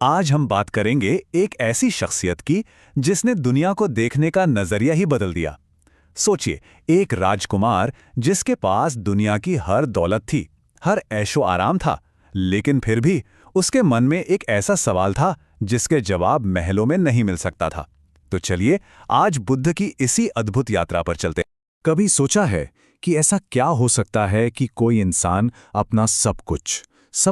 आज हम बात करेंगे एक ऐसी शख्सियत की जिसने दुनिया को देखने का नजरिया ही बदल दिया। सोचिए, एक राजकुमार जिसके पास दुनिया की हर दौलत थी, हर ऐशो आराम था, लेकिन फिर भी उसके मन में एक ऐसा सवाल था जिसके जवाब महलों में नहीं मिल सकता था। तो चलिए आज बुद्ध की इसी अद्भुत यात्रा पर चलते हैं। कभी सोचा है कि ऐसा क्या हो सकता है कि कोई इंसान अपना सब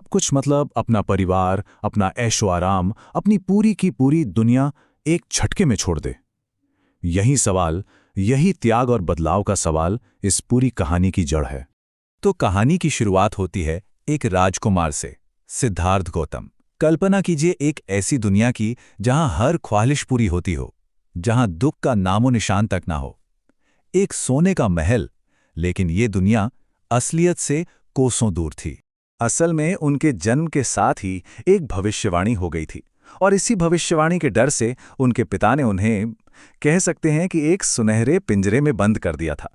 कुछ मतलब अपना परिवार, अपना ऐशो आराम, अपनी पूरी की पूरी दुनिया एक झटके में छोड़ दे? यही सवाल, यही त्याग और बदलाव का सवाल इस पूरी कहानी की जड़ है। तो कहानी की शुरुआत होती है एक राजकुमार से, सिद्धार्थ गौतम। कल्पना कीजिए एक ऐसी दुनिया की जहां हर ख्वाहिश पूरी होती हो, जहां दुख का नामो निशान तक ना हो। एक सोने का महल, लेकिन ये दुनिया असलियत से कोसों दूर थी। असल में उनके जन्म के साथ ही एक भविष्यवाणी हो गई थी, और इसी भविष्यवाणी के डर से उनके पिता ने उन्हें, कह सकते हैं कि एक सुनहरे पिंजरे में बंद कर दिया था।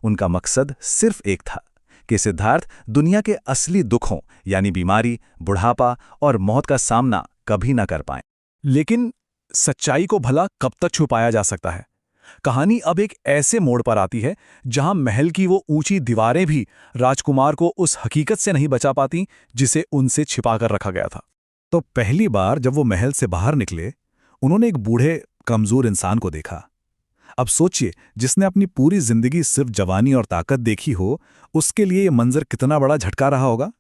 उनका मकसद सिर्फ एक था कि सिद्धार्थ दुनिया के असली दुखों यानी बीमारी, बुढ़ापा और मौत का सामना कभी ना कर पाएं। लेकिन सच्चाई को भला कब तक छुपाया जा सकता है? कहानी अब एक ऐसे मोड़ पर आती है जहां महल की वो ऊंची दीवारें भी राजकुमार को उस हकीकत से नहीं बचा पाती जिसे उनसे छिपा कर रखा गया था। तो पहली बार जब वो महल से बाहर निकले, उन्होंने एक बूढ़े कमजोर इंसान को देखा। अब सोचिए, जिसने अपनी पूरी जिंदगी सिर्फ जवानी और ताकत देखी हो, उसके लिए ये मंजर कितना बड़ा झटका रहा होगा।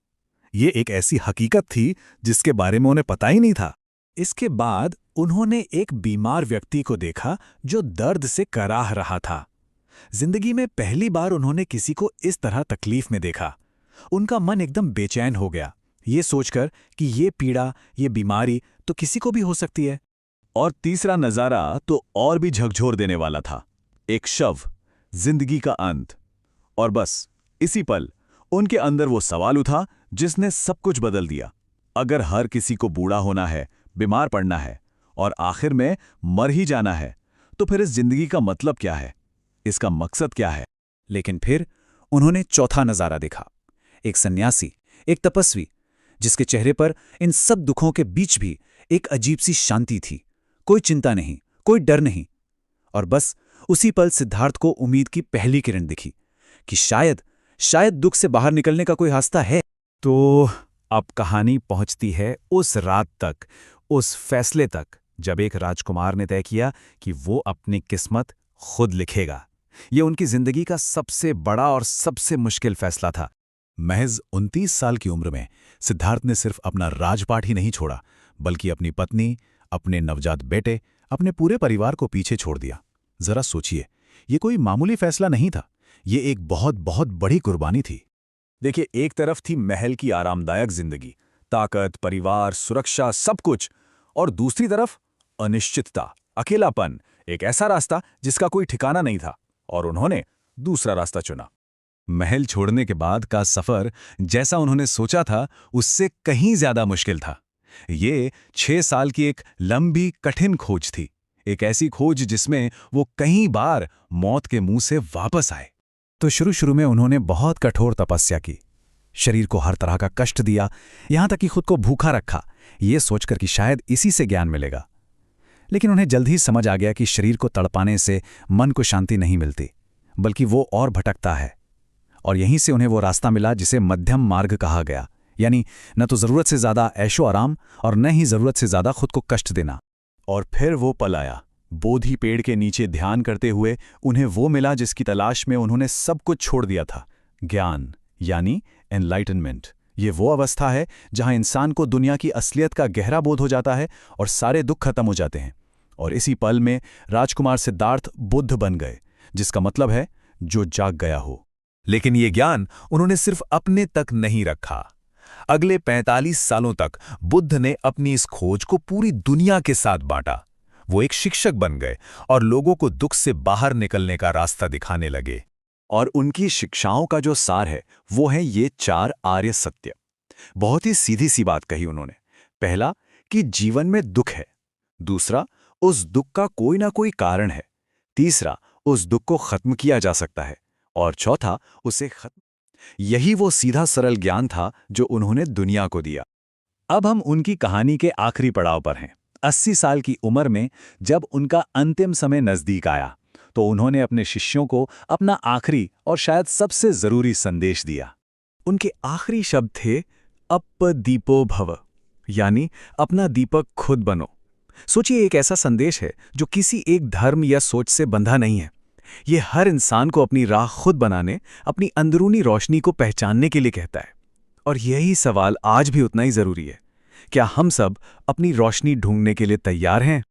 ये एक ऐसी हकीकत थी जिसके बारे में उन्हें पता ही नहीं था। इसके बाद उन्होंने एक बीमार व्यक्ति को देखा जो दर्द से कराह रहा था। जिंदगी में पहली बार उन्होंने किसी को इस तरह तकलीफ में देखा। उनका मन एकदम बेचैन हो गया, ये सोचकर कि ये पीड़ा, ये बीमारी तो किसी को भी हो सकती है। और तीसरा नजारा तो और भी झकझोर देने वाला था। एक शव, जिंदगी का अंत। और बस इसी पल उनके अंदर वो सवाल उठा जिसने सब कुछ बदल दिया। अगर हर किसी को बूढ़ा होना है, बीमार पड़ना है और आखिर में मर ही जाना है, तो फिर इस जिंदगी का मतलब क्या है? इसका मकसद क्या है? लेकिन फिर उन्होंने चौथा नजारा देखा। एक सन्यासी, एक तपस्वी, जिसके चेहरे पर इन सब दुखों के बीच भी एक अजीब सी शांति थी। कोई चिंता नहीं, कोई डर नहीं। और बस उसी पल सिद्धार्थ को उम्मीद की पहली किरण दिखी कि शायद दुख से बाहर निकलने का कोई रास्ता है। तो अब कहानी पहुंचती है उस रात तक, उस फैसले तक, जब एक राजकुमार ने तय किया कि वो अपनी किस्मत खुद लिखेगा। ये उनकी जिंदगी का सबसे बड़ा और सबसे मुश्किल फैसला था। महज 29 साल की उम्र में सिद्धार्थ ने सिर्फ अपना राजपाट ही नहीं छोड़ा, बल्कि अपनी पत्नी, अपने नवजात बेटे, अपने पूरे परिवार को पीछे छोड़ दिया। जरा सोचिए, ये कोई मामूली फैसला नहीं था, ये एक बहुत बहुत बड़ी कुर्बानी थी। देखिए, एक तरफ थी महल की आरामदायक जिंदगी, ताकत, परिवार, सुरक्षा, सब कुछ। और दूसरी तरफ अनिश्चितता, अकेलापन, एक ऐसा रास्ता जिसका कोई ठिकाना नहीं था। और उन्होंने दूसरा रास्ता चुना। महल छोड़ने के बाद का सफर, जैसा उन्होंने सोचा था, उससे कहीं ज्यादा मुश्किल था। ये 6 साल की एक लंबी कठिन खोज थी। एक ऐसी खोज जिसमें वो कई बार मौत के मुंह से वापस आए। तो शुरू में उन्होंने बहुत कठोर तपस्या की, शरीर को हर तरह का कष्ट दिया, यहां तक कि खुद को भूखा रखा, ये सोचकर कि शायद इसी से ज्ञान मिलेगा। लेकिन उन्हें जल्द ही समझ आ गया कि शरीर को तड़पाने से मन को शांति नहीं मिलती, बल्कि वो और भटकता है। और यहीं से उन्हें वो रास्ता मिला जिसे मध्यम मार्ग कहा गया, यानी न तो जरूरत से ज्यादा ऐशो आराम और न ही जरूरत से ज्यादा खुद को कष्ट देना। और फिर वो पल आया। बोधि पेड़ के नीचे ध्यान करते हुए उन्हें वो मिला जिसकी तलाश में उन्होंने सब कुछ छोड़ दिया था। ज्ञान, यानी एनलाइटनमेंट। ये वो अवस्था है जहां इंसान को दुनिया की असलियत का गहरा बोध हो जाता है और सारे दुख खत्म हो जाते हैं। और इसी पल में राजकुमार सिद्धार्थ बुद्ध बन गए, जिसका मतलब है जो जाग गया हो। लेकिन ये ज्ञान उन्होंने सिर्फ अपने तक नहीं रखा। अगले 45 सालों तक बुद्ध ने अपनी इस खोज को पूरी दुनिया के साथ बांटा। वो एक शिक्षक बन गए और लोगों को दुख से बाहर निकलने का रास्ता दिखाने लगे। और उनकी शिक्षाओं का जो सार है वो है ये 4 आर्य सत्य। बहुत ही सीधी सी बात कही उन्होंने। पहला, कि जीवन में दुख है। दूसरा, उस दुख का कोई ना कोई कारण है। तीसरा, उस दुख को खत्म किया जा सकता है। और चौथा, उसे खत्म। यही वो सीधा सरल ज्ञान था जो उन्होंने दुनिया को दिया। अब हम उनकी कहानी के आखिरी पड़ाव पर हैं। 80 साल की उम्र में जब उनका अंतिम समय नजदीक आया तो उन्होंने अपने शिष्यों को अपना आखिरी और शायद सबसे जरूरी संदेश दिया। उनके आखिरी शब्द थे, अप्प दीपो भव, यानी अपना दीपक खुद बनो। सोचिए, एक ऐसा संदेश है जो किसी एक धर्म या सोच से बंधा नहीं है। ये हर इंसान को अपनी राह खुद बनाने, अपनी अंदरूनी रोशनी को पहचानने के लिए कहता है। और यही सवाल आज भी उतना ही जरूरी है। क्या हम सब अपनी रोशनी ढूंढने के लिए तैयार हैं?